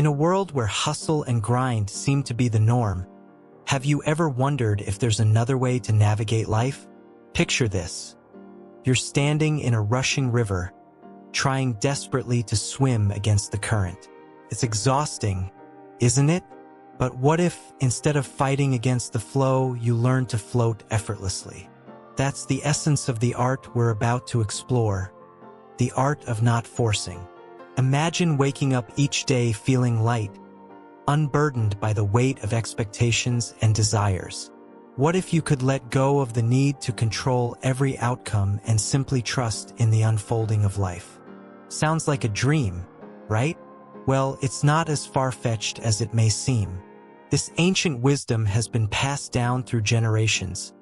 In a world where hustle and grind seem to be the norm, have you ever wondered if there's another way to navigate life? Picture this. You're standing in a rushing river, trying desperately to swim against the current. It's exhausting, isn't it? But what if, instead of fighting against the flow, you learn to float effortlessly? That's the essence of the art we're about to explore, the art of not forcing. Imagine waking up each day feeling light, unburdened by the weight of expectations and desires. What if you could let go of the need to control every outcome and simply trust in the unfolding of life? Sounds like a dream, right? Well, it's not as far-fetched as it may seem. This ancient wisdom has been passed down through generations,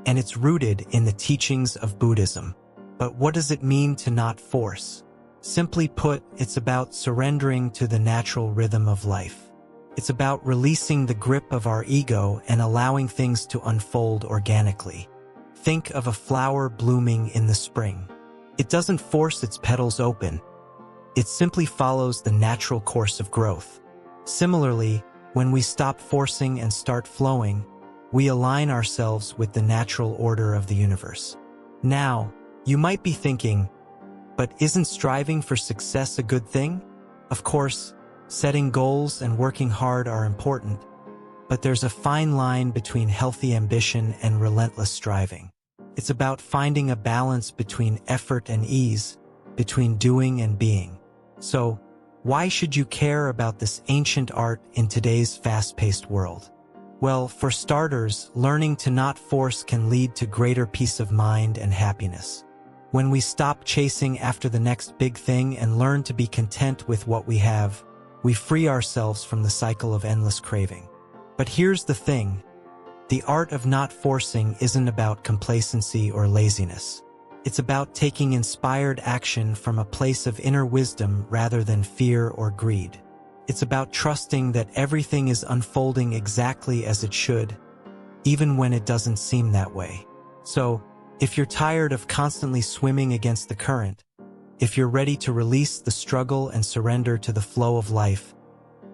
and it's rooted in the teachings of Buddhism. But what does it mean to not force? Simply put, it's about surrendering to the natural rhythm of life. It's about releasing the grip of our ego and allowing things to unfold organically. Think of a flower blooming in the spring. It doesn't force its petals open. It simply follows the natural course of growth. Similarly, when we stop forcing and start flowing, we align ourselves with the natural order of the universe. Now, you might be thinking, but isn't striving for success a good thing? Of course, setting goals and working hard are important, but there's a fine line between healthy ambition and relentless striving. It's about finding a balance between effort and ease, between doing and being. So, why should you care about this ancient art in today's fast-paced world? Well, for starters, learning to not force can lead to greater peace of mind and happiness. When we stop chasing after the next big thing and learn to be content with what we have, we free ourselves from the cycle of endless craving. But here's the thing. The art of not forcing isn't about complacency or laziness. It's about taking inspired action from a place of inner wisdom rather than fear or greed. It's about trusting that everything is unfolding exactly as it should, even when it doesn't seem that way. So, if you're tired of constantly swimming against the current, if you're ready to release the struggle and surrender to the flow of life,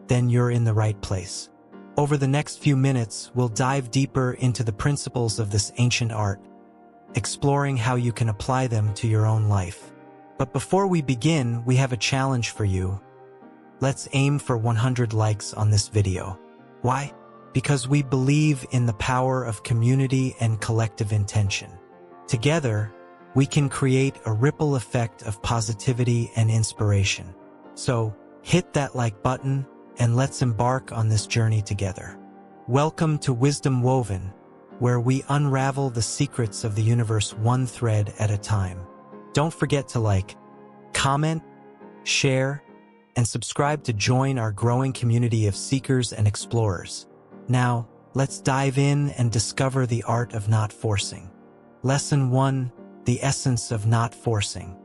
then you're in the right place. Over the next few minutes, we'll dive deeper into the principles of this ancient art, exploring how you can apply them to your own life. But before we begin, we have a challenge for you. Let's aim for 100 likes on this video. Why? Because we believe in the power of community and collective intention. Together, we can create a ripple effect of positivity and inspiration. So, hit that like button and let's embark on this journey together. Welcome to Wisdom Woven, where we unravel the secrets of the universe one thread at a time. Don't forget to like, comment, share, and subscribe to join our growing community of seekers and explorers. Now, let's dive in and discover the art of not forcing. Lesson 1. The essence of not forcing.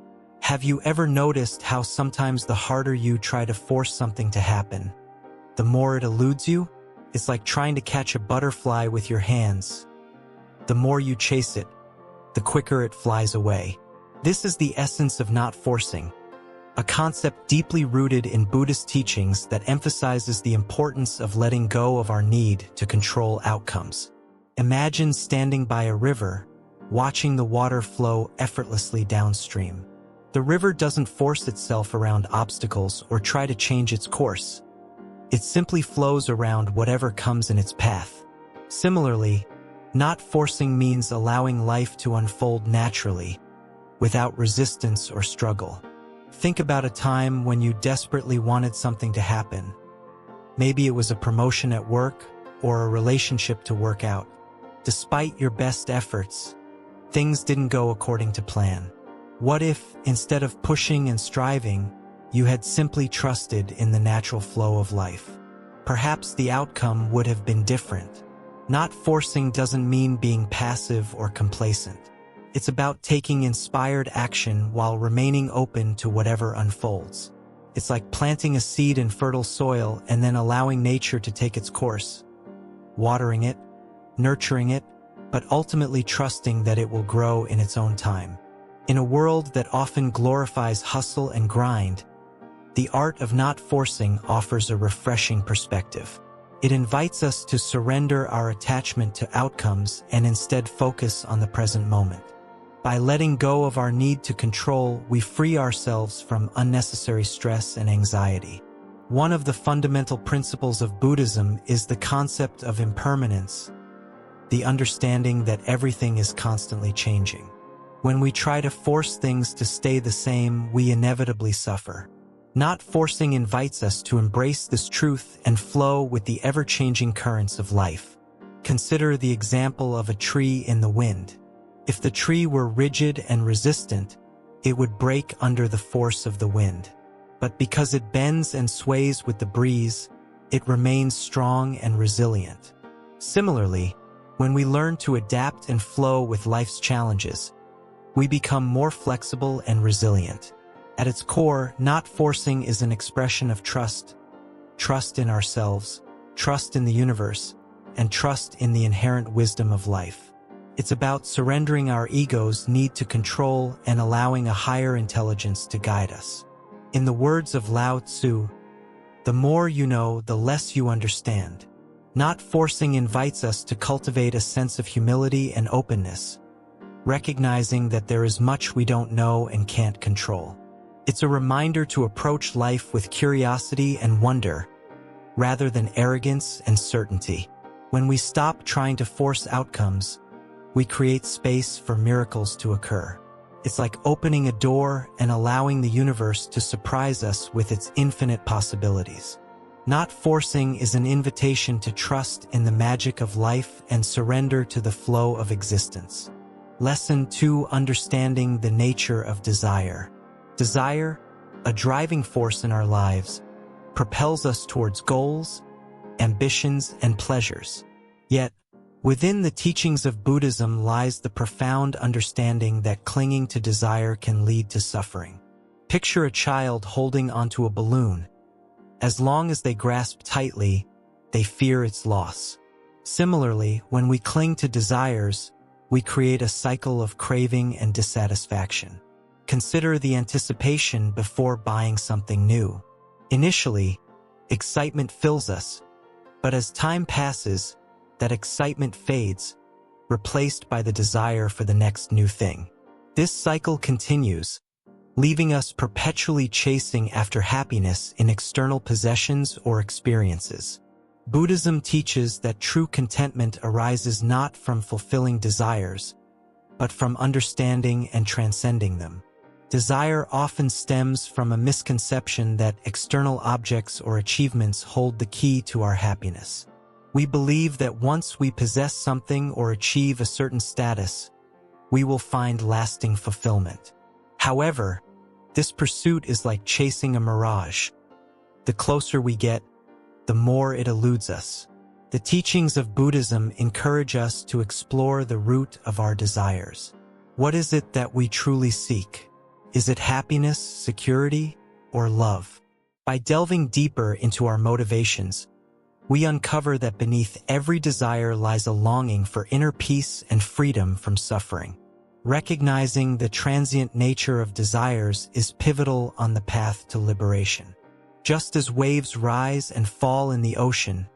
Have you ever noticed how sometimes the harder you try to force something to happen, the more it eludes you? It's like trying to catch a butterfly with your hands. The more you chase it, the quicker it flies away. This is the essence of not forcing, a concept deeply rooted in Buddhist teachings that emphasizes the importance of letting go of our need to control outcomes. Imagine standing by a river, watching the water flow effortlessly downstream. The river doesn't force itself around obstacles or try to change its course. It simply flows around whatever comes in its path. Similarly, not forcing means allowing life to unfold naturally, without resistance or struggle. Think about a time when you desperately wanted something to happen. Maybe it was a promotion at work or a relationship to work out. Despite your best efforts, things didn't go according to plan. What if, instead of pushing and striving, you had simply trusted in the natural flow of life? Perhaps the outcome would have been different. Not forcing doesn't mean being passive or complacent. It's about taking inspired action while remaining open to whatever unfolds. It's like planting a seed in fertile soil and then allowing nature to take its course, watering it, nurturing it, but ultimately trusting that it will grow in its own time. In a world that often glorifies hustle and grind, The art of not forcing offers a refreshing perspective. It invites us to surrender our attachment to outcomes and instead focus on the present moment. By letting go of our need to control, we free ourselves from unnecessary stress and anxiety. One of the fundamental principles of Buddhism is the concept of impermanence, the understanding that everything is constantly changing. When we try to force things to stay the same, we inevitably suffer. Not forcing invites us to embrace this truth and flow with the ever-changing currents of life. Consider the example of a tree in the wind. If the tree were rigid and resistant, it would break under the force of the wind. But because it bends and sways with the breeze, it remains strong and resilient. Similarly, when we learn to adapt and flow with life's challenges, we become more flexible and resilient. At its core, not forcing is an expression of trust. Trust in ourselves, trust in the universe, and trust in the inherent wisdom of life. It's about surrendering our ego's need to control and allowing a higher intelligence to guide us. In the words of Lao Tzu, "The more you know, the less you understand." Not forcing invites us to cultivate a sense of humility and openness, recognizing that there is much we don't know and can't control. It's a reminder to approach life with curiosity and wonder, rather than arrogance and certainty. When we stop trying to force outcomes, we create space for miracles to occur. It's like opening a door and allowing the universe to surprise us with its infinite possibilities. Not forcing is an invitation to trust in the magic of life and surrender to the flow of existence. Lesson 2: Understanding the nature of desire. Desire, a driving force in our lives, propels us towards goals, ambitions, and pleasures. Yet, within the teachings of Buddhism lies the profound understanding that clinging to desire can lead to suffering. Picture a child holding onto a balloon. As long as they grasp tightly, they fear its loss. Similarly, when we cling to desires, we create a cycle of craving and dissatisfaction. Consider the anticipation before buying something new. Initially, excitement fills us, but as time passes, that excitement fades, replaced by the desire for the next new thing. This cycle continues, leaving us perpetually chasing after happiness in external possessions or experiences. Buddhism teaches that true contentment arises not from fulfilling desires, but from understanding and transcending them. Desire often stems from a misconception that external objects or achievements hold the key to our happiness. We believe that once we possess something or achieve a certain status, we will find lasting fulfillment. However, this pursuit is like chasing a mirage. The closer we get, the more it eludes us. The teachings of Buddhism encourage us to explore the root of our desires. What is it that we truly seek? Is it happiness, security, or love? By delving deeper into our motivations, we uncover that beneath every desire lies a longing for inner peace and freedom from suffering. Recognizing the transient nature of desires is pivotal on the path to liberation. Just as waves rise and fall in the ocean,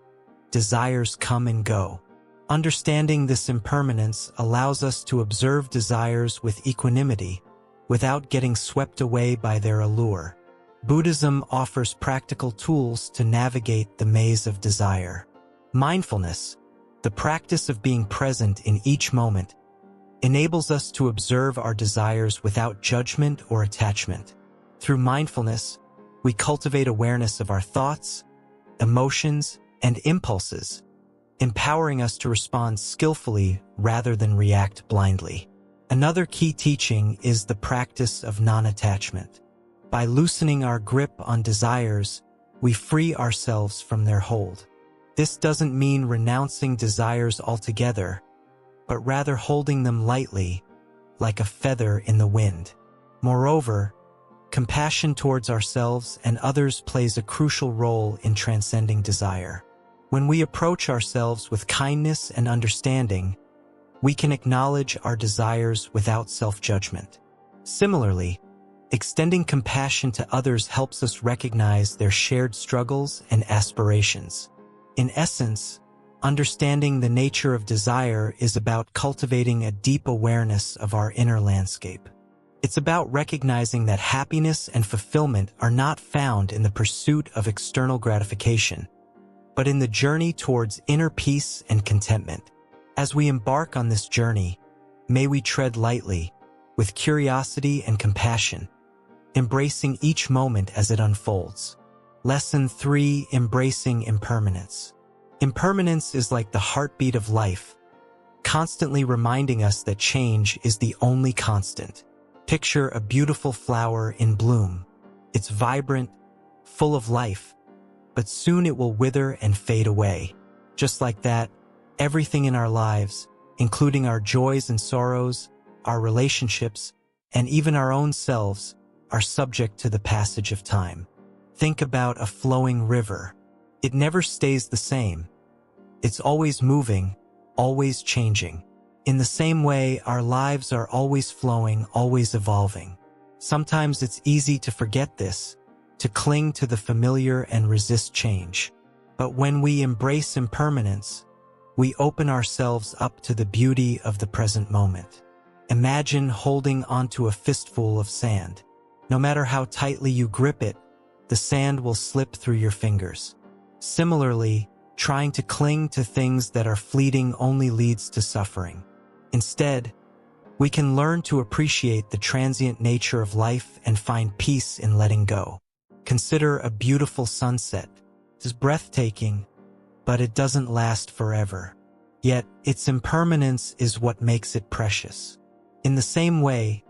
desires come and go. Understanding this impermanence allows us to observe desires with equanimity, without getting swept away by their allure. Buddhism offers practical tools to navigate the maze of desire. Mindfulness, the practice of being present in each moment, enables us to observe our desires without judgment or attachment. Through mindfulness, we cultivate awareness of our thoughts, emotions, and impulses, empowering us to respond skillfully rather than react blindly. Another key teaching is the practice of non-attachment. By loosening our grip on desires, we free ourselves from their hold. This doesn't mean renouncing desires altogether, but rather holding them lightly, like a feather in the wind. Moreover, compassion towards ourselves and others plays a crucial role in transcending desire. When we approach ourselves with kindness and understanding, we can acknowledge our desires without self-judgment. Similarly, Extending compassion to others helps us recognize their shared struggles and aspirations. In essence, understanding the nature of desire is about cultivating a deep awareness of our inner landscape. It's about recognizing that happiness and fulfillment are not found in the pursuit of external gratification, but in the journey towards inner peace and contentment. As we embark on this journey, may we tread lightly, with curiosity and compassion, embracing each moment as it unfolds. Lesson 3: Embracing Impermanence. Impermanence is like the heartbeat of life, constantly reminding us that change is the only constant. Picture a beautiful flower in bloom. It's vibrant, full of life, but soon it will wither and fade away. Just like that, everything in our lives, including our joys and sorrows, our relationships, and even our own selves, are subject to the passage of time. Think about a flowing river. It never stays the same. It's always moving, always changing. In the same way, our lives are always flowing, always evolving. Sometimes it's easy to forget this, to cling to the familiar and resist change. But when we embrace impermanence, we open ourselves up to the beauty of the present moment. Imagine holding onto a fistful of sand. No matter how tightly you grip it, the sand will slip through your fingers. Similarly, trying to cling to things that are fleeting only leads to suffering. Instead, we can learn to appreciate the transient nature of life and find peace in letting go. Consider a beautiful sunset. It's breathtaking, but it doesn't last forever. Yet, its impermanence is what makes it precious. In the same way,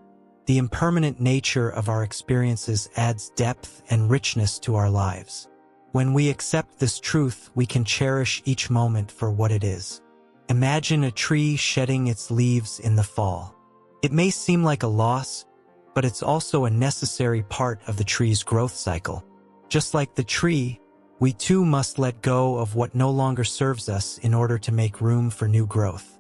the impermanent nature of our experiences adds depth and richness to our lives. When we accept this truth, we can cherish each moment for what it is. Imagine a tree shedding its leaves in the fall. It may seem like a loss, but it's also a necessary part of the tree's growth cycle. Just like the tree, we too must let go of what no longer serves us in order to make room for new growth.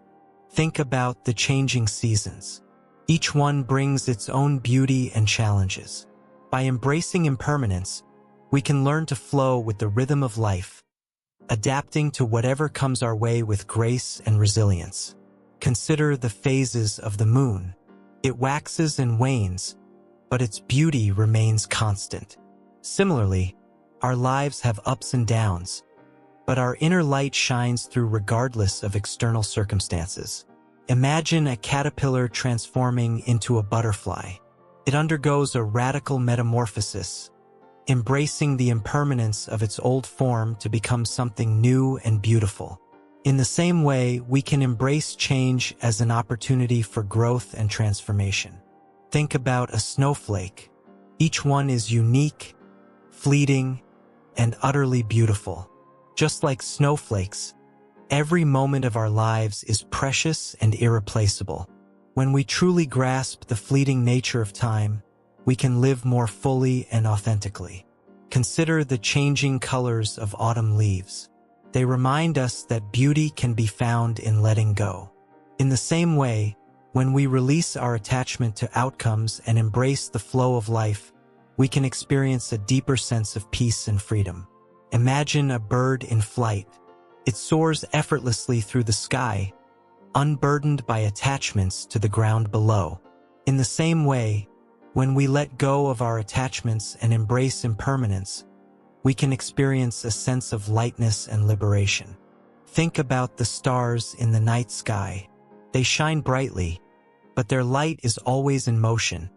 Think about the changing seasons. Each one brings its own beauty and challenges. By embracing impermanence, we can learn to flow with the rhythm of life, adapting to whatever comes our way with grace and resilience. Consider the phases of the moon. It waxes and wanes, but its beauty remains constant. Similarly, our lives have ups and downs, but our inner light shines through regardless of external circumstances. Imagine a caterpillar transforming into a butterfly. It undergoes a radical metamorphosis, embracing the impermanence of its old form to become something new and beautiful. In the same way, we can embrace change as an opportunity for growth and transformation. Think about a snowflake. Each one is unique, fleeting, and utterly beautiful. Just like snowflakes, every moment of our lives is precious and irreplaceable. When we truly grasp the fleeting nature of time, we can live more fully and authentically. Consider the changing colors of autumn leaves. They remind us that beauty can be found in letting go. In the same way, when we release our attachment to outcomes and embrace the flow of life, we can experience a deeper sense of peace and freedom. Imagine a bird in flight. It soars effortlessly through the sky, unburdened by attachments to the ground below. In the same way, when we let go of our attachments and embrace impermanence, we can experience a sense of lightness and liberation. Think about the stars in the night sky. They shine brightly, but their light is always in motion,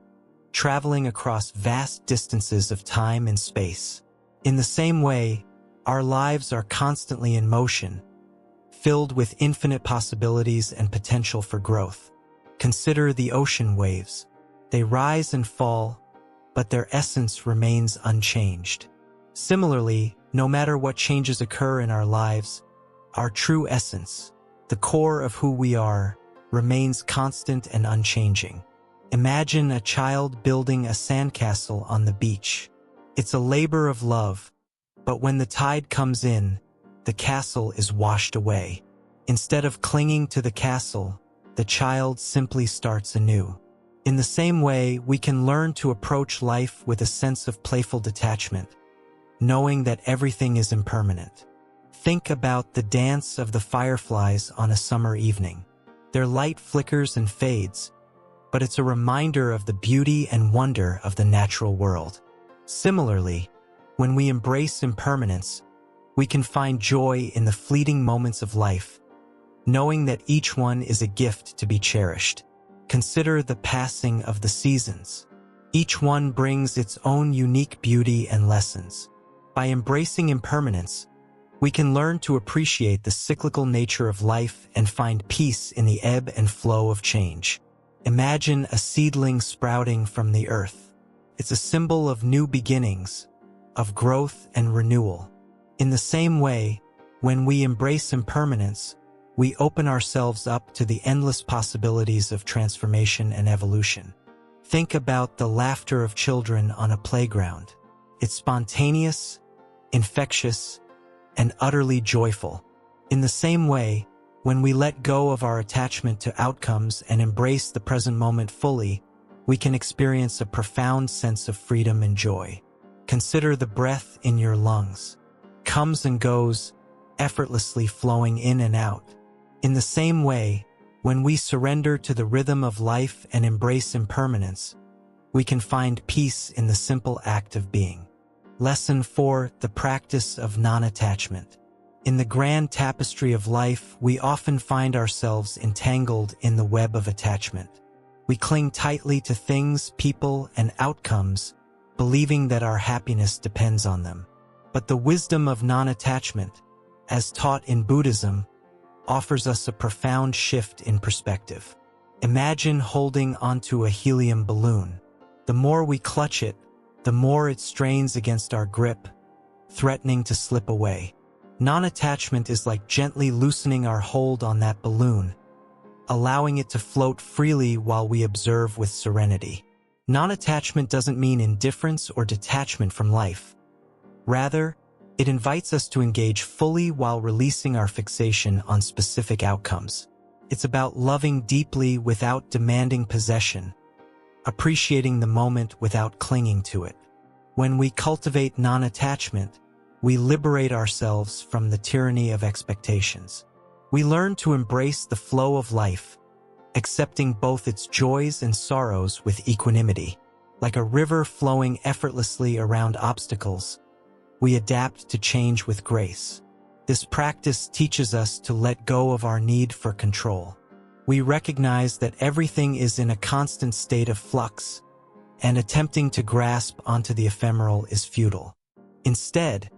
traveling across vast distances of time and space. In the same way, our lives are constantly in motion, filled with infinite possibilities and potential for growth. Consider the ocean waves. They rise and fall, but their essence remains unchanged. Similarly, no matter what changes occur in our lives, our true essence, the core of who we are, remains constant and unchanging. Imagine a child building a sandcastle on the beach. It's a labor of love, but when the tide comes in, the castle is washed away. Instead of clinging to the castle, the child simply starts anew. In the same way, we can learn to approach life with a sense of playful detachment, knowing that everything is impermanent. Think about the dance of the fireflies on a summer evening. Their light flickers and fades, but it's a reminder of the beauty and wonder of the natural world. Similarly, when we embrace impermanence, we can find joy in the fleeting moments of life, knowing that each one is a gift to be cherished. Consider the passing of the seasons. Each one brings its own unique beauty and lessons. By embracing impermanence, we can learn to appreciate the cyclical nature of life and find peace in the ebb and flow of change. Imagine a seedling sprouting from the earth. It's a symbol of new beginnings, of growth and renewal. In the same way, when we embrace impermanence, we open ourselves up to the endless possibilities of transformation and evolution. Think about the laughter of children on a playground. It's spontaneous, infectious, and utterly joyful. In the same way, when we let go of our attachment to outcomes and embrace the present moment fully, we can experience a profound sense of freedom and joy. Consider the breath in your lungs. Comes and goes, effortlessly flowing in and out. In the same way, when we surrender to the rhythm of life and embrace impermanence, we can find peace in the simple act of being. Lesson 4: The practice of non-attachment. In the grand tapestry of life, we often find ourselves entangled in the web of attachment. We cling tightly to things, people, and outcomes, believing that our happiness depends on them. But the wisdom of non-attachment, as taught in Buddhism, offers us a profound shift in perspective. Imagine holding onto a helium balloon. The more we clutch it, the more it strains against our grip, threatening to slip away. Non-attachment is like gently loosening our hold on that balloon, allowing it to float freely while we observe with serenity. Non-attachment doesn't mean indifference or detachment from life. Rather, it invites us to engage fully while releasing our fixation on specific outcomes. It's about loving deeply without demanding possession, appreciating the moment without clinging to it. When we cultivate non-attachment, we liberate ourselves from the tyranny of expectations. We learn to embrace the flow of life, accepting both its joys and sorrows with equanimity. Like a river flowing effortlessly around obstacles, we adapt to change with grace. This practice teaches us to let go of our need for control. We recognize that everything is in a constant state of flux, and attempting to grasp onto the ephemeral is futile. Instead,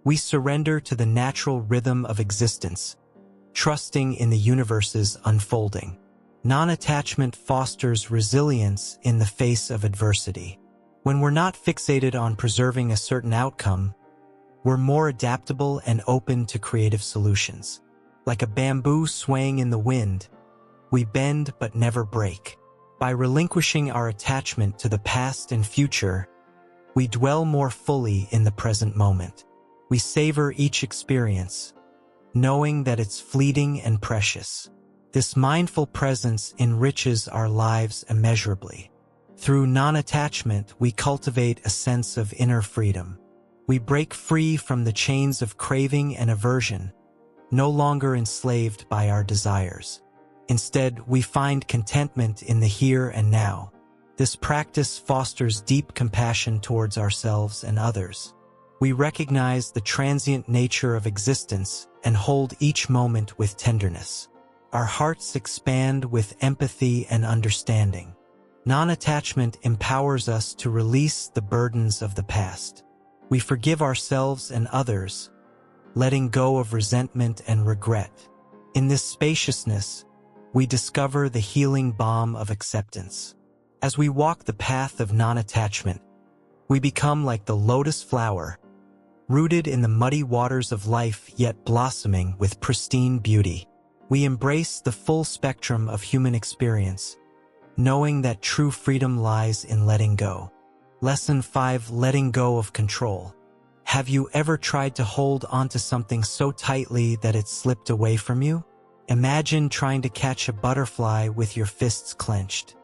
we surrender to the natural rhythm of existence, trusting in the universe's unfolding. Non-attachment fosters resilience in the face of adversity. When we're not fixated on preserving a certain outcome, we're more adaptable and open to creative solutions. Like a bamboo swaying in the wind, we bend but never break. By relinquishing our attachment to the past and future, we dwell more fully in the present moment. We savor each experience, knowing that it's fleeting and precious. This mindful presence enriches our lives immeasurably. Through non-attachment, we cultivate a sense of inner freedom. We break free from the chains of craving and aversion, no longer enslaved by our desires. Instead, we find contentment in the here and now. This practice fosters deep compassion towards ourselves and others. We recognize the transient nature of existence and hold each moment with tenderness. Our hearts expand with empathy and understanding. Non-attachment empowers us to release the burdens of the past. We forgive ourselves and others, letting go of resentment and regret. In this spaciousness, we discover the healing balm of acceptance. As we walk the path of non-attachment, we become like the lotus flower, rooted in the muddy waters of life yet blossoming with pristine beauty. We embrace the full spectrum of human experience, knowing that true freedom lies in letting go. Lesson 5: Letting go of control. Have you ever tried to hold onto something so tightly that it slipped away from you? Imagine trying to catch a butterfly with your fists clenched.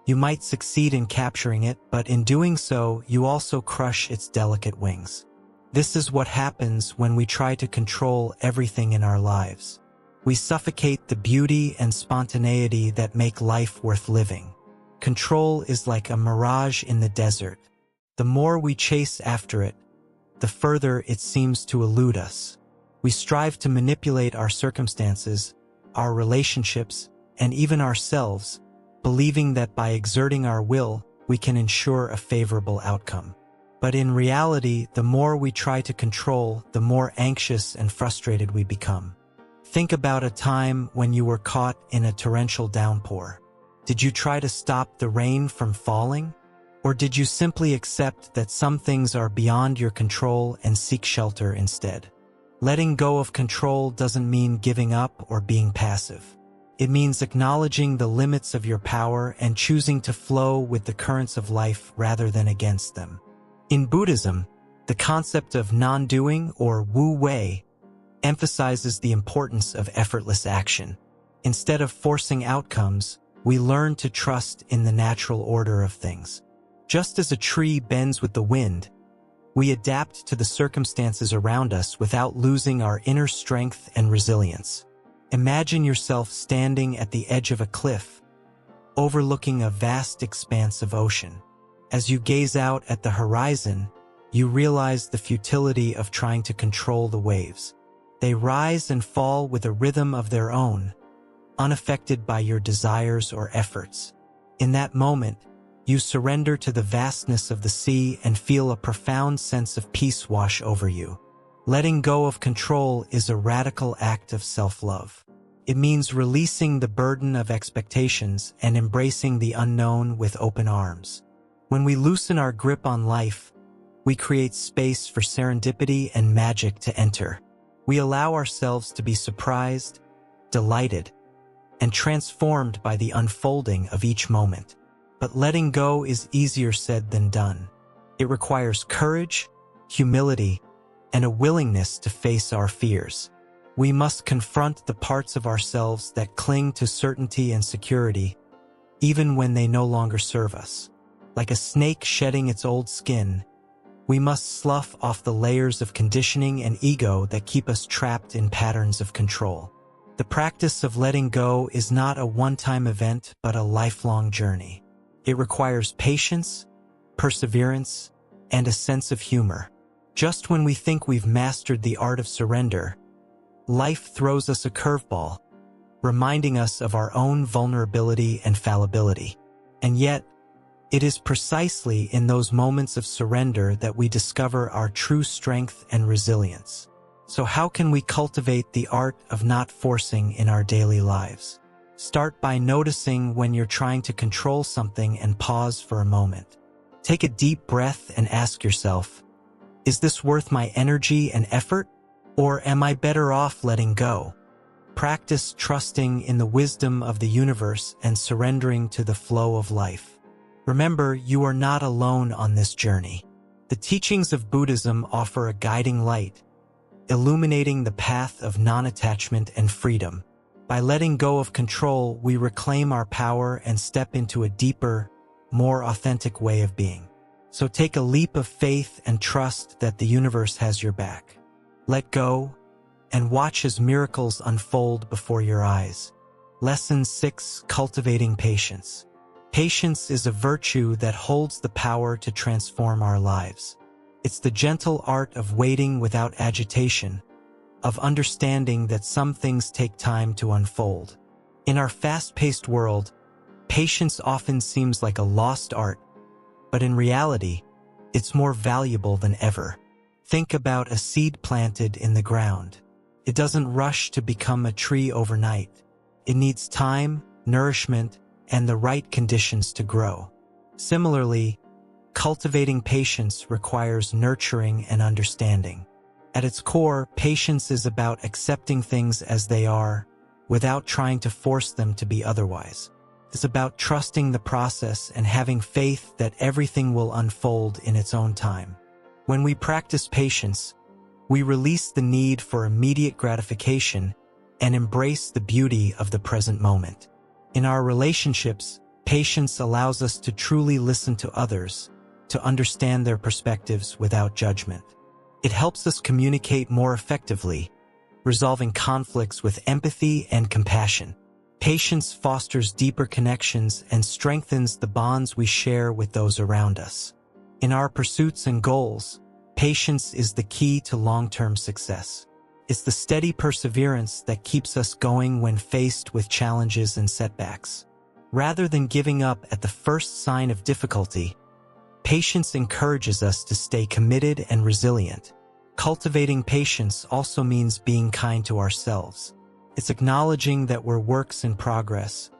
You might succeed in capturing it, but in doing so, you also crush its delicate wings. This is what happens when we try to control everything in our lives. We suffocate the beauty and spontaneity that make life worth living. Control is like a mirage in the desert. The more we chase after it, the further it seems to elude us. We strive to manipulate our circumstances, our relationships, and even ourselves, believing that by exerting our will, we can ensure a favorable outcome. But in reality, the more we try to control, the more anxious and frustrated we become. Think about a time when you were caught in a torrential downpour. Did you try to stop the rain from falling? Or did you simply accept that some things are beyond your control and seek shelter instead? Letting go of control doesn't mean giving up or being passive. It means acknowledging the limits of your power and choosing to flow with the currents of life rather than against them. In Buddhism, the concept of non-doing or wu-wei emphasizes the importance of effortless action. Instead of forcing outcomes, we learn to trust in the natural order of things. Just as a tree bends with the wind, we adapt to the circumstances around us without losing our inner strength and resilience. Imagine yourself standing at the edge of a cliff, overlooking a vast expanse of ocean. As you gaze out at the horizon, you realize the futility of trying to control the waves. They rise and fall with a rhythm of their own, unaffected by your desires or efforts. In that moment, you surrender to the vastness of the sea and feel a profound sense of peace wash over you. Letting go of control is a radical act of self-love. It means releasing the burden of expectations and embracing the unknown with open arms. When we loosen our grip on life, we create space for serendipity and magic to enter. We allow ourselves to be surprised, delighted, and transformed by the unfolding of each moment. But letting go is easier said than done. It requires courage, humility, and a willingness to face our fears. We must confront the parts of ourselves that cling to certainty and security, even when they no longer serve us. Like a snake shedding its old skin, we must slough off the layers of conditioning and ego that keep us trapped in patterns of control. The practice of letting go is not a one-time event, but a lifelong journey. It requires patience, perseverance, and a sense of humor. Just when we think we've mastered the art of surrender, life throws us a curveball, reminding us of our own vulnerability and fallibility. And yet, it is precisely in those moments of surrender that we discover our true strength and resilience. So how can we cultivate the art of not forcing in our daily lives? Start by noticing when you're trying to control something and pause for a moment. Take a deep breath and ask yourself, is this worth my energy and effort, or am I better off letting go? Practice trusting in the wisdom of the universe and surrendering to the flow of life. Remember, you are not alone on this journey. The teachings of Buddhism offer a guiding light, illuminating the path of non-attachment and freedom. By letting go of control, we reclaim our power and step into a deeper, more authentic way of being. So take a leap of faith and trust that the universe has your back. Let go and watch as miracles unfold before your eyes. Lesson 6: Cultivating Patience. Patience is a virtue that holds the power to transform our lives. It's the gentle art of waiting without agitation, of understanding that some things take time to unfold. In our fast-paced world, patience often seems like a lost art, but in reality, it's more valuable than ever. Think about a seed planted in the ground. It doesn't rush to become a tree overnight. It needs time, nourishment, and the right conditions to grow. Similarly, cultivating patience requires nurturing and understanding. At its core, patience is about accepting things as they are, without trying to force them to be otherwise. It's about trusting the process and having faith that everything will unfold in its own time. When we practice patience, we release the need for immediate gratification and embrace the beauty of the present moment. In our relationships, Patience allows us to truly listen to others, to understand their perspectives without judgment. It helps us communicate more effectively, resolving conflicts with empathy and compassion. Patience fosters deeper connections and strengthens the bonds we share with those around us. In our pursuits and goals, patience is the key to long-term success. It's the steady perseverance that keeps us going when faced with challenges and setbacks. Rather than giving up at the first sign of difficulty, patience encourages us to stay committed and resilient. Cultivating patience also means being kind to ourselves. It's acknowledging that we're works in progress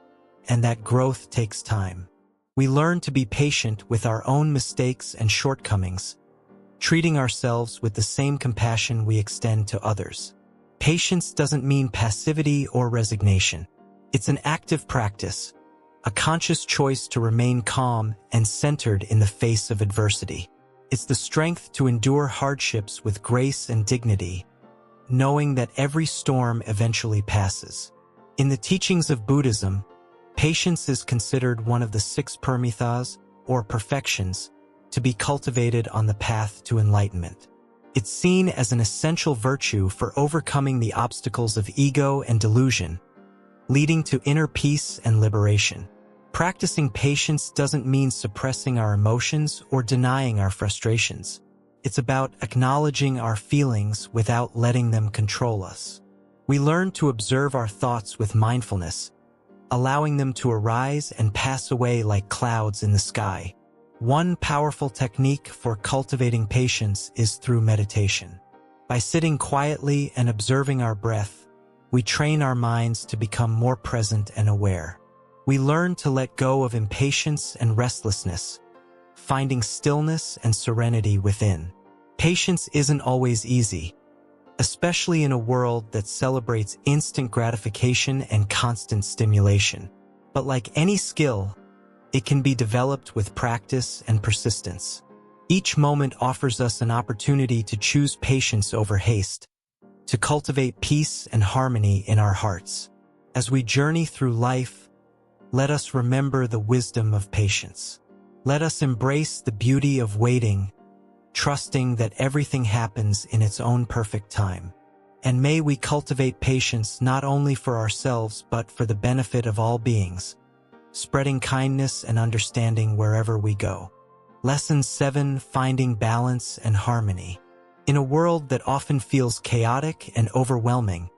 and that growth takes time. We learn to be patient with our own mistakes and shortcomings, treating ourselves with the same compassion we extend to others. Patience doesn't mean passivity or resignation. It's an active practice, a conscious choice to remain calm and centered in the face of adversity. It's the strength to endure hardships with grace and dignity, knowing that every storm eventually passes. In the teachings of Buddhism, patience is considered one of the 6 paramithas, or perfections, to be cultivated on the path to enlightenment. It's seen as an essential virtue for overcoming the obstacles of ego and delusion, leading to inner peace and liberation. Practicing patience doesn't mean suppressing our emotions or denying our frustrations. It's about acknowledging our feelings without letting them control us. We learn to observe our thoughts with mindfulness, allowing them to arise and pass away like clouds in the sky. One powerful technique for cultivating patience is through meditation. By sitting quietly and observing our breath, we train our minds to become more present and aware. We learn to let go of impatience and restlessness, finding stillness and serenity within. Patience isn't always easy, especially in a world that celebrates instant gratification and constant stimulation. But like any skill, it can be developed with practice and persistence. Each moment offers us an opportunity to choose patience over haste, to cultivate peace and harmony in our hearts. As we journey through life, let us remember the wisdom of patience. Let us embrace the beauty of waiting, trusting that everything happens in its own perfect time. And may we cultivate patience not only for ourselves but for the benefit of all beings, spreading kindness and understanding wherever we go. Lesson 7: Finding Balance and Harmony. In a world that often feels chaotic and overwhelming,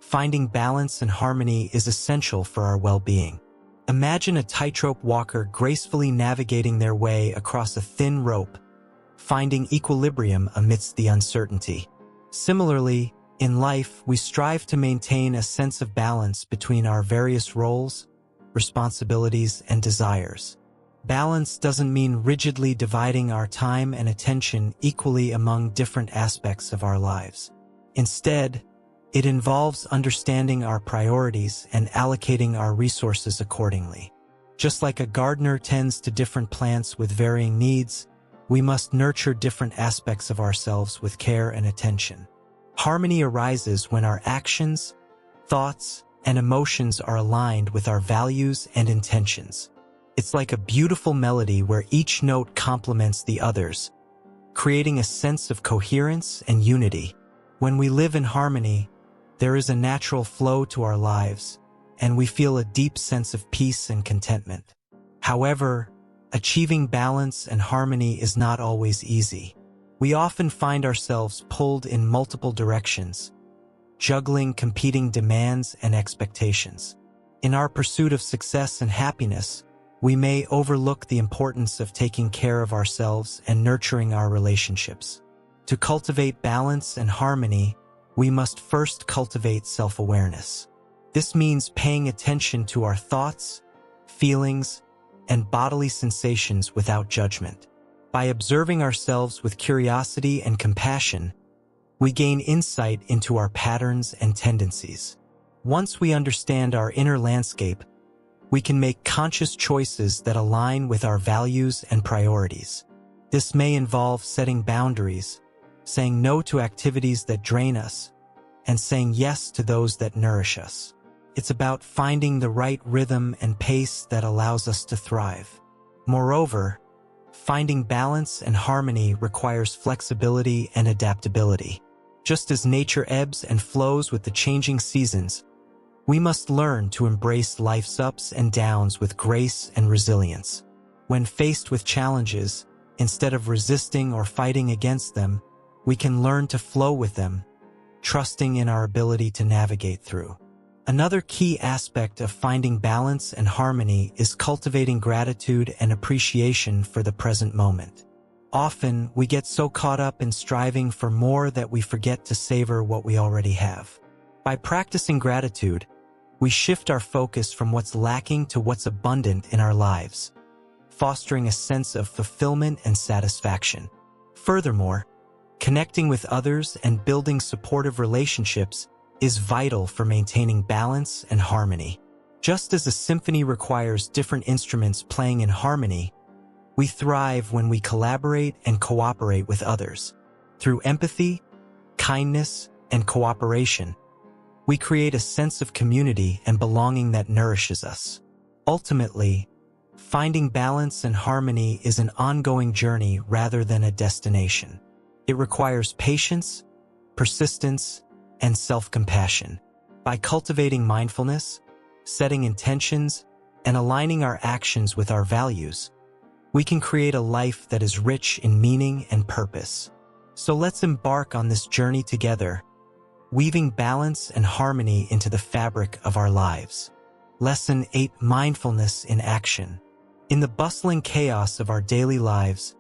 finding balance and harmony is essential for our well-being. Imagine a tightrope walker gracefully navigating their way across a thin rope, finding equilibrium amidst the uncertainty. Similarly, in life, we strive to maintain a sense of balance between our various roles, responsibilities, and desires. Balance doesn't mean rigidly dividing our time and attention equally among different aspects of our lives. Instead, it involves understanding our priorities and allocating our resources accordingly. Just like a gardener tends to different plants with varying needs, we must nurture different aspects of ourselves with care and attention. Harmony arises when our actions, thoughts, and emotions are aligned with our values and intentions. It's like a beautiful melody where each note complements the others, creating a sense of coherence and unity. When we live in harmony, there is a natural flow to our lives, and we feel a deep sense of peace and contentment. However, achieving balance and harmony is not always easy. We often find ourselves pulled in multiple directions, juggling competing demands and expectations. In our pursuit of success and happiness, we may overlook the importance of taking care of ourselves and nurturing our relationships. To cultivate balance and harmony, we must first cultivate self-awareness. This means paying attention to our thoughts, feelings, and bodily sensations without judgment. By observing ourselves with curiosity and compassion, we gain insight into our patterns and tendencies. Once we understand our inner landscape, we can make conscious choices that align with our values and priorities. This may involve setting boundaries, saying no to activities that drain us, and saying yes to those that nourish us. It's about finding the right rhythm and pace that allows us to thrive. Moreover, finding balance and harmony requires flexibility and adaptability. Just as nature ebbs and flows with the changing seasons, we must learn to embrace life's ups and downs with grace and resilience. When faced with challenges, instead of resisting or fighting against them, we can learn to flow with them, trusting in our ability to navigate through. Another key aspect of finding balance and harmony is cultivating gratitude and appreciation for the present moment. Often, we get so caught up in striving for more that we forget to savor what we already have. By practicing gratitude, we shift our focus from what's lacking to what's abundant in our lives, fostering a sense of fulfillment and satisfaction. Furthermore, connecting with others and building supportive relationships is vital for maintaining balance and harmony. Just as a symphony requires different instruments playing in harmony, we thrive when we collaborate and cooperate with others. Through empathy, kindness, and cooperation, we create a sense of community and belonging that nourishes us. Ultimately, finding balance and harmony is an ongoing journey rather than a destination. It requires patience, persistence, and self-compassion. By cultivating mindfulness, setting intentions, and aligning our actions with our values, we can create a life that is rich in meaning and purpose. So let's embark on this journey together, weaving balance and harmony into the fabric of our lives. Lesson 8: Mindfulness in Action. In the bustling chaos of our daily lives,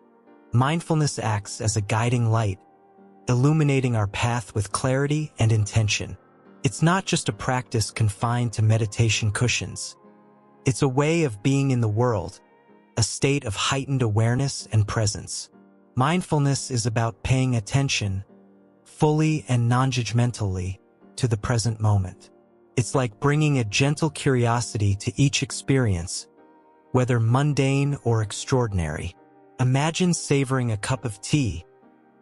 mindfulness acts as a guiding light, illuminating our path with clarity and intention. It's not just a practice confined to meditation cushions. It's a way of being in the world, a state of heightened awareness and presence. Mindfulness is about paying attention, fully and non-judgmentally, to the present moment. It's like bringing a gentle curiosity to each experience, whether mundane or extraordinary. Imagine savoring a cup of tea,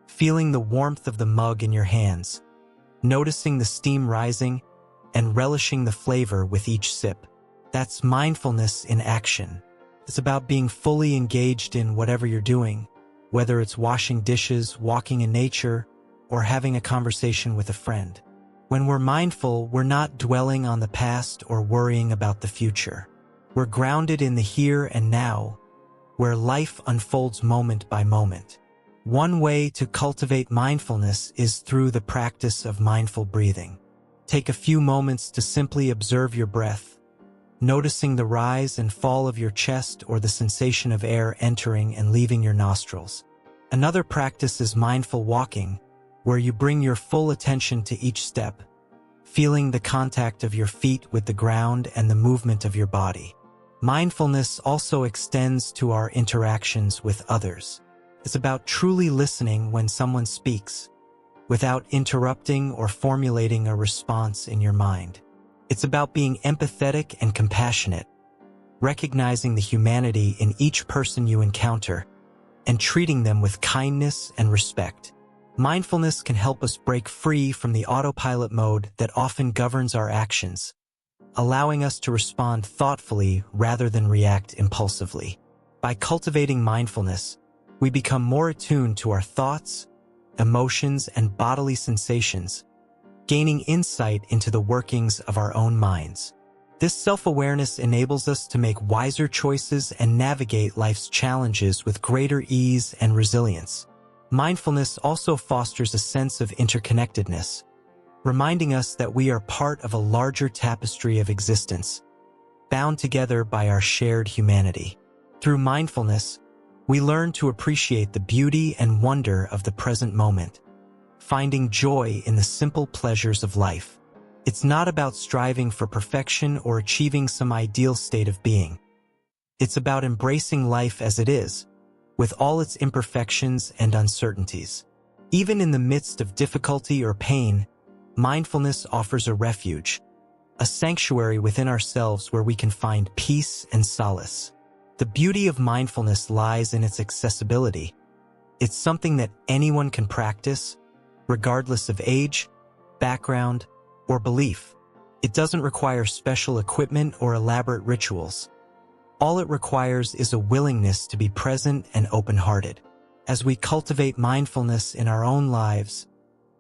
feeling the warmth of the mug in your hands, noticing the steam rising, and relishing the flavor with each sip. That's mindfulness in action. It's about being fully engaged in whatever you're doing, whether it's washing dishes, walking in nature, or having a conversation with a friend. When we're mindful, we're not dwelling on the past or worrying about the future. We're grounded in the here and now, where life unfolds moment by moment. One way to cultivate mindfulness is through the practice of mindful breathing. Take a few moments to simply observe your breath, noticing the rise and fall of your chest or the sensation of air entering and leaving your nostrils. Another practice is mindful walking, where you bring your full attention to each step, feeling the contact of your feet with the ground and the movement of your body. Mindfulness also extends to our interactions with others. It's about truly listening when someone speaks, without interrupting or formulating a response in your mind. It's about being empathetic and compassionate, recognizing the humanity in each person you encounter, and treating them with kindness and respect. Mindfulness can help us break free from the autopilot mode that often governs our actions, allowing us to respond thoughtfully rather than react impulsively. By cultivating mindfulness, we become more attuned to our thoughts, emotions, and bodily sensations, gaining insight into the workings of our own minds. This self-awareness enables us to make wiser choices and navigate life's challenges with greater ease and resilience. Mindfulness also fosters a sense of interconnectedness, reminding us that we are part of a larger tapestry of existence, bound together by our shared humanity. Through mindfulness, we learn to appreciate the beauty and wonder of the present moment, finding joy in the simple pleasures of life. It's not about striving for perfection or achieving some ideal state of being. It's about embracing life as it is, with all its imperfections and uncertainties. Even in the midst of difficulty or pain, mindfulness offers a refuge, a sanctuary within ourselves where we can find peace and solace. The beauty of mindfulness lies in its accessibility. It's something that anyone can practice, regardless of age, background, or belief. It doesn't require special equipment or elaborate rituals. All it requires is a willingness to be present and open-hearted. As we cultivate mindfulness in our own lives,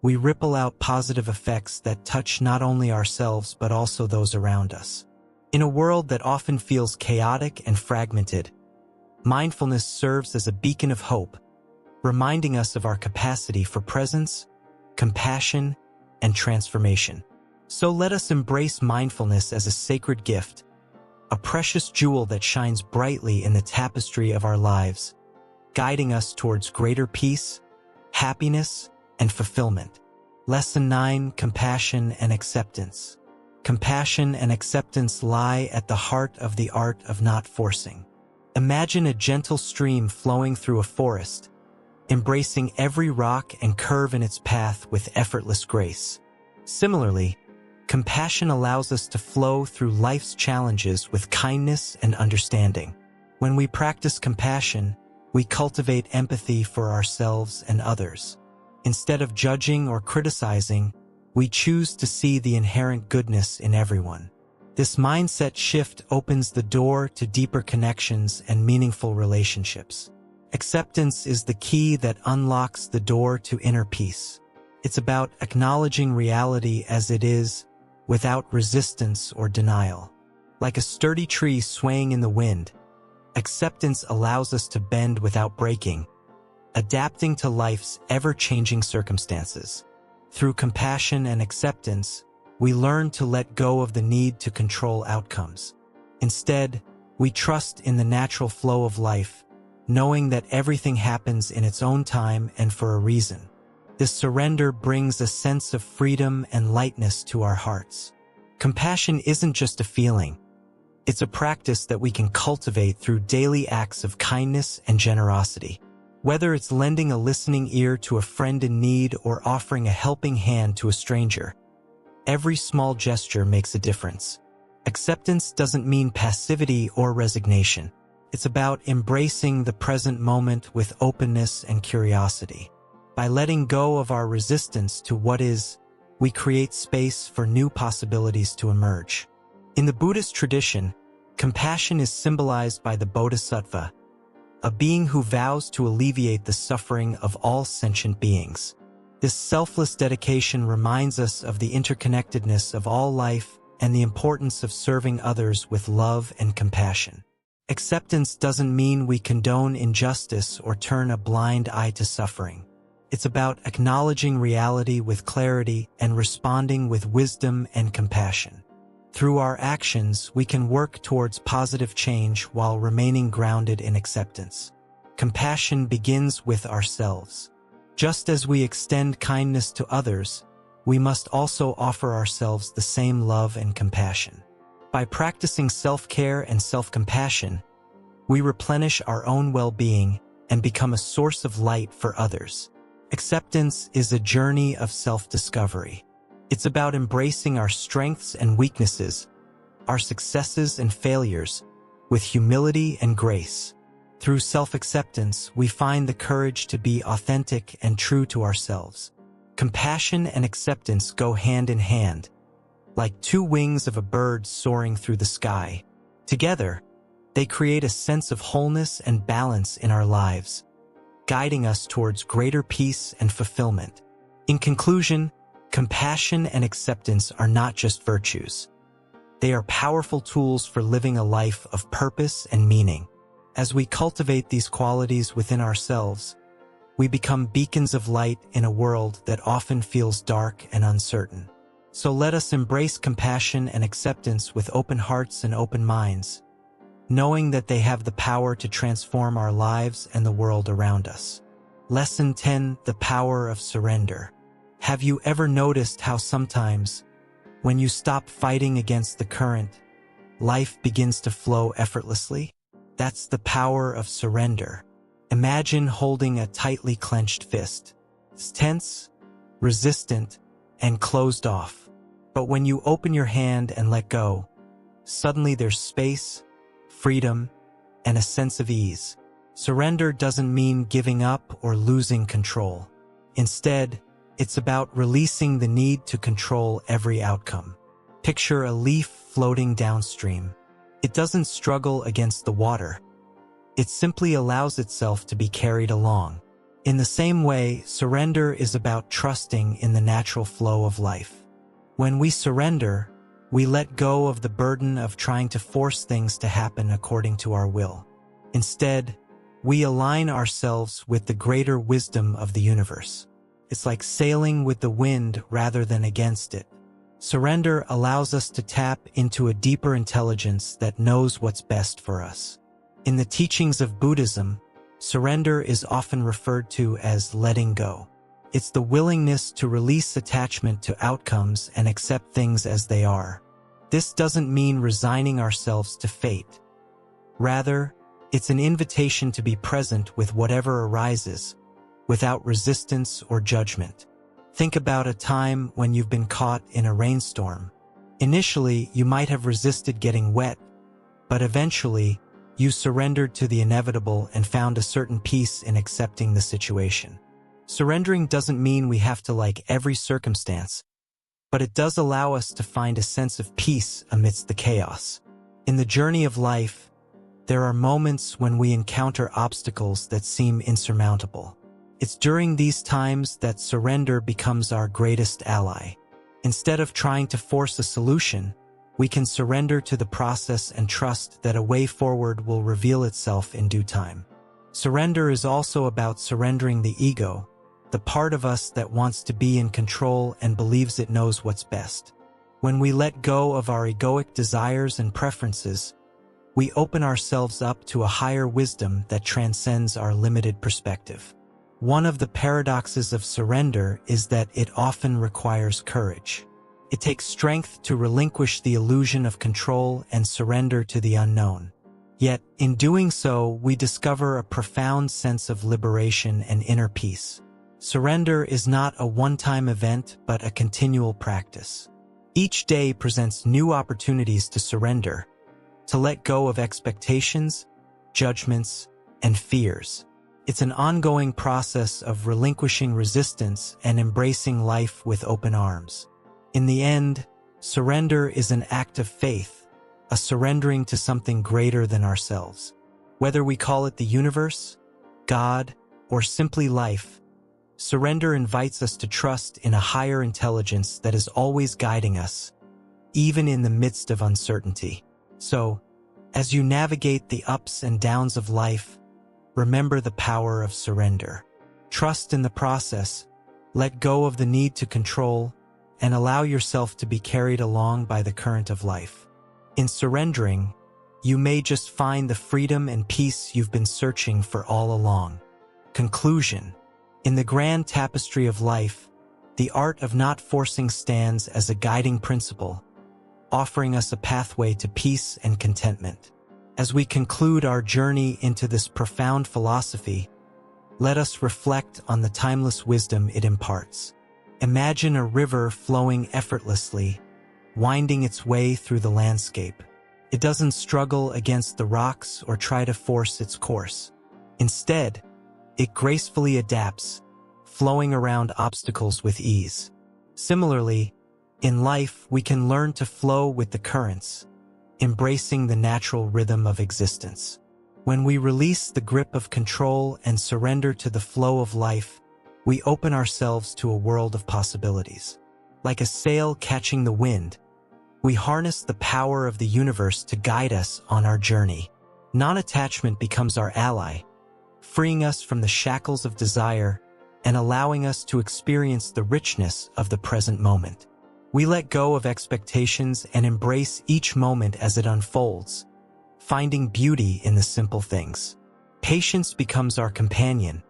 we ripple out positive effects that touch not only ourselves but also those around us. In a world that often feels chaotic and fragmented, mindfulness serves as a beacon of hope, reminding us of our capacity for presence, compassion, and transformation. So let us embrace mindfulness as a sacred gift, a precious jewel that shines brightly in the tapestry of our lives, guiding us towards greater peace, happiness, and fulfillment. Lesson 9: Compassion and Acceptance. Compassion and acceptance lie at the heart of the art of not forcing. Imagine a gentle stream flowing through a forest, embracing every rock and curve in its path with effortless grace. Similarly, compassion allows us to flow through life's challenges with kindness and understanding. When we practice compassion, we cultivate empathy for ourselves and others. Instead of judging or criticizing, we choose to see the inherent goodness in everyone. This mindset shift opens the door to deeper connections and meaningful relationships. Acceptance is the key that unlocks the door to inner peace. It's about acknowledging reality as it is, without resistance or denial. Like a sturdy tree swaying in the wind, acceptance allows us to bend without breaking, adapting to life's ever-changing circumstances. Through compassion and acceptance, we learn to let go of the need to control outcomes. Instead, we trust in the natural flow of life, knowing that everything happens in its own time and for a reason. This surrender brings a sense of freedom and lightness to our hearts. Compassion isn't just a feeling. It's a practice that we can cultivate through daily acts of kindness and generosity. Whether it's lending a listening ear to a friend in need or offering a helping hand to a stranger, every small gesture makes a difference. Acceptance doesn't mean passivity or resignation. It's about embracing the present moment with openness and curiosity. By letting go of our resistance to what is, we create space for new possibilities to emerge. In the Buddhist tradition, compassion is symbolized by the Bodhisattva, a being who vows to alleviate the suffering of all sentient beings. This selfless dedication reminds us of the interconnectedness of all life and the importance of serving others with love and compassion. Acceptance doesn't mean we condone injustice or turn a blind eye to suffering. It's about acknowledging reality with clarity and responding with wisdom and compassion. Through our actions, we can work towards positive change while remaining grounded in acceptance. Compassion begins with ourselves. Just as we extend kindness to others, we must also offer ourselves the same love and compassion. By practicing self-care and self-compassion, we replenish our own well-being and become a source of light for others. Acceptance is a journey of self-discovery. It's about embracing our strengths and weaknesses, our successes and failures, with humility and grace. Through self-acceptance, we find the courage to be authentic and true to ourselves. Compassion and acceptance go hand in hand, like two wings of a bird soaring through the sky. Together, they create a sense of wholeness and balance in our lives, guiding us towards greater peace and fulfillment. In conclusion, compassion and acceptance are not just virtues. They are powerful tools for living a life of purpose and meaning. As we cultivate these qualities within ourselves, we become beacons of light in a world that often feels dark and uncertain. So let us embrace compassion and acceptance with open hearts and open minds, knowing that they have the power to transform our lives and the world around us. Lesson 10: The Power of Surrender. Have you ever noticed how sometimes, when you stop fighting against the current, life begins to flow effortlessly? That's the power of surrender. Imagine holding a tightly clenched fist. It's tense, resistant, and closed off. But when you open your hand and let go, suddenly there's space, freedom, and a sense of ease. Surrender doesn't mean giving up or losing control. Instead, it's about releasing the need to control every outcome. Picture a leaf floating downstream. It doesn't struggle against the water. It simply allows itself to be carried along. In the same way, surrender is about trusting in the natural flow of life. When we surrender, we let go of the burden of trying to force things to happen according to our will. Instead, we align ourselves with the greater wisdom of the universe. It's like sailing with the wind rather than against it. Surrender allows us to tap into a deeper intelligence that knows what's best for us. In the teachings of Buddhism, surrender is often referred to as letting go. It's the willingness to release attachment to outcomes and accept things as they are. This doesn't mean resigning ourselves to fate. Rather, it's an invitation to be present with whatever arises, without resistance or judgment. Think about a time when you've been caught in a rainstorm. Initially, you might have resisted getting wet, but eventually, you surrendered to the inevitable and found a certain peace in accepting the situation. Surrendering doesn't mean we have to like every circumstance, but it does allow us to find a sense of peace amidst the chaos. In the journey of life, there are moments when we encounter obstacles that seem insurmountable. It's during these times that surrender becomes our greatest ally. Instead of trying to force a solution, we can surrender to the process and trust that a way forward will reveal itself in due time. Surrender is also about surrendering the ego, the part of us that wants to be in control and believes it knows what's best. When we let go of our egoic desires and preferences, we open ourselves up to a higher wisdom that transcends our limited perspective. One of the paradoxes of surrender is that it often requires courage. It takes strength to relinquish the illusion of control and surrender to the unknown. Yet, in doing so, we discover a profound sense of liberation and inner peace. Surrender is not a one-time event, but a continual practice. Each day presents new opportunities to surrender, to let go of expectations, judgments, and fears. It's an ongoing process of relinquishing resistance and embracing life with open arms. In the end, surrender is an act of faith, a surrendering to something greater than ourselves. Whether we call it the universe, God, or simply life, surrender invites us to trust in a higher intelligence that is always guiding us, even in the midst of uncertainty. So, as you navigate the ups and downs of life, remember the power of surrender. Trust in the process, let go of the need to control, and allow yourself to be carried along by the current of life. In surrendering, you may just find the freedom and peace you've been searching for all along. Conclusion. In the grand tapestry of life, the art of not forcing stands as a guiding principle, offering us a pathway to peace and contentment. As we conclude our journey into this profound philosophy, let us reflect on the timeless wisdom it imparts. Imagine a river flowing effortlessly, winding its way through the landscape. It doesn't struggle against the rocks or try to force its course. Instead, it gracefully adapts, flowing around obstacles with ease. Similarly, in life, we can learn to flow with the currents, embracing the natural rhythm of existence. When we release the grip of control and surrender to the flow of life, we open ourselves to a world of possibilities. Like a sail catching the wind, we harness the power of the universe to guide us on our journey. Non-attachment becomes our ally, freeing us from the shackles of desire and allowing us to experience the richness of the present moment. We let go of expectations and embrace each moment as it unfolds, finding beauty in the simple things. Patience becomes our companion,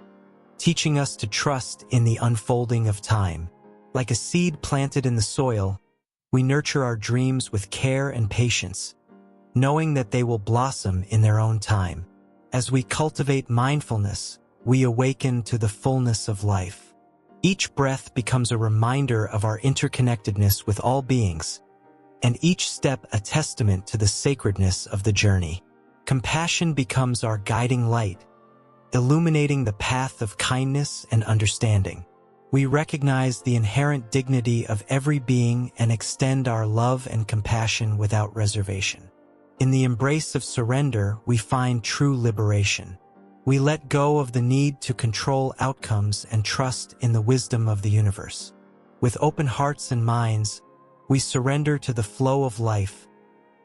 teaching us to trust in the unfolding of time. Like a seed planted in the soil, we nurture our dreams with care and patience, knowing that they will blossom in their own time. As we cultivate mindfulness, we awaken to the fullness of life. Each breath becomes a reminder of our interconnectedness with all beings, and each step a testament to the sacredness of the journey. Compassion becomes our guiding light, illuminating the path of kindness and understanding. We recognize the inherent dignity of every being and extend our love and compassion without reservation. In the embrace of surrender, we find true liberation. We let go of the need to control outcomes and trust in the wisdom of the universe. With open hearts and minds, we surrender to the flow of life,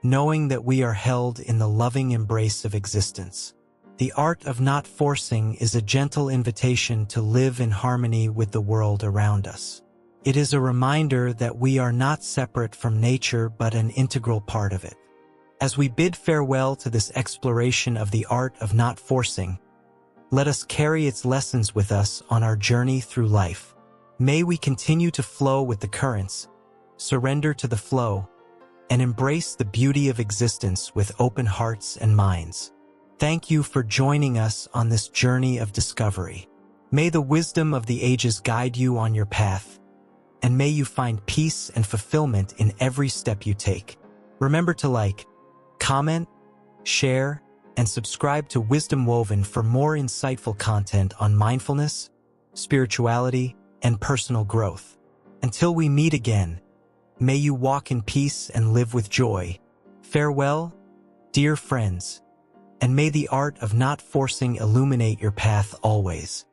knowing that we are held in the loving embrace of existence. The art of not forcing is a gentle invitation to live in harmony with the world around us. It is a reminder that we are not separate from nature but an integral part of it. As we bid farewell to this exploration of the art of not forcing, let us carry its lessons with us on our journey through life. May we continue to flow with the currents, surrender to the flow, and embrace the beauty of existence with open hearts and minds. Thank you for joining us on this journey of discovery. May the wisdom of the ages guide you on your path, and may you find peace and fulfillment in every step you take. Remember to like, comment, share, and subscribe to Wisdom Woven for more insightful content on mindfulness, spirituality, and personal growth. Until we meet again, may you walk in peace and live with joy. Farewell, dear friends, and may the art of not forcing illuminate your path always.